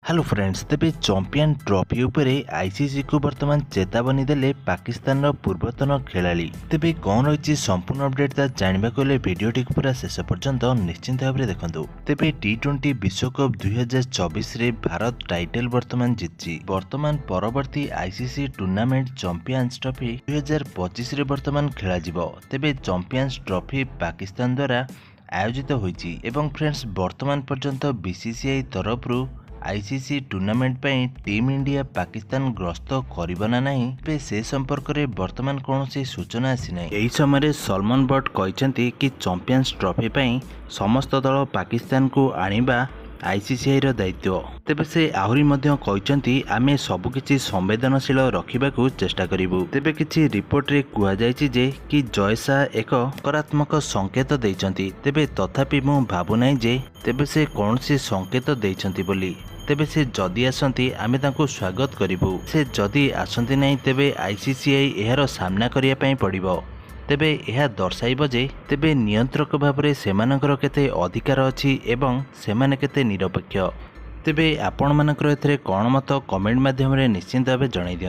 Hello friends तेबे champion trophy उपरे ICC को वर्तमान चेतावनी देले पाकिस्तान पूर्वतन खेलाड़ी तेबे कौन रही संपूर्ण अपडेट ता जानबा को भिडियोटी पूरा शेष पर्यंत निश्चिंत भाव में देखंतु। तेबे टी20 विश्वकप 2024 रे भारत टाइटल वर्तमान जीतची। वर्तमान परवर्ती आईसीसी टूर्नामेंट चैंपियंस ट्रॉफी 2025 रे वर्तमान खेला जिवो। तेबे चैंपियंस ट्रॉफी पाकिस्तान द्वारा आयोजित होईची एवं फ्रेंड्स वर्तमान पर्यंत बीसीसीआई तरफ आईसीसी टूर्नामेंट पर टीम इंडिया पाकिस्तान ग्रस्त करिबो ना नहीं पे से संपर्क में वर्तमान कौन सूचना आसी ना। यही समय सलमान बट कहते कि चैंपियंस ट्रॉफी पर समस्त दल पाकिस्तान को आनिबा आईसीसीआई रो दायित्व। तेबे से आहुरी मध्य कहते आमे सबकिछि संवेदनशील रखिबाकू चेष्टा करिबु। तेबे किछि रिपोर्ट रे कुआ जायछि जे कि जय शाह एक सकारात्मक संकेत दैछंती। तेबे तथापि मु भाबु नै जे तेबे से कौनसी संकेत दैछंती बोली। तेबे से जदि आसंती आमे तांको स्वागत करिबु। से जदि आसंती नै तेबे आईसीसीआई एहार सामना करिया पई पड़िबो। तेबे यह दर्शाइब जे तेबे नियंत्रक भाव में सेमानकर केते अधिकार अछि एवं सेमाने केते निरपेक्ष। तेबे आपण मानकर एथरे कोन मत कमेंट माध्यम रे निश्चिंत भावे जणाइ दियंतु।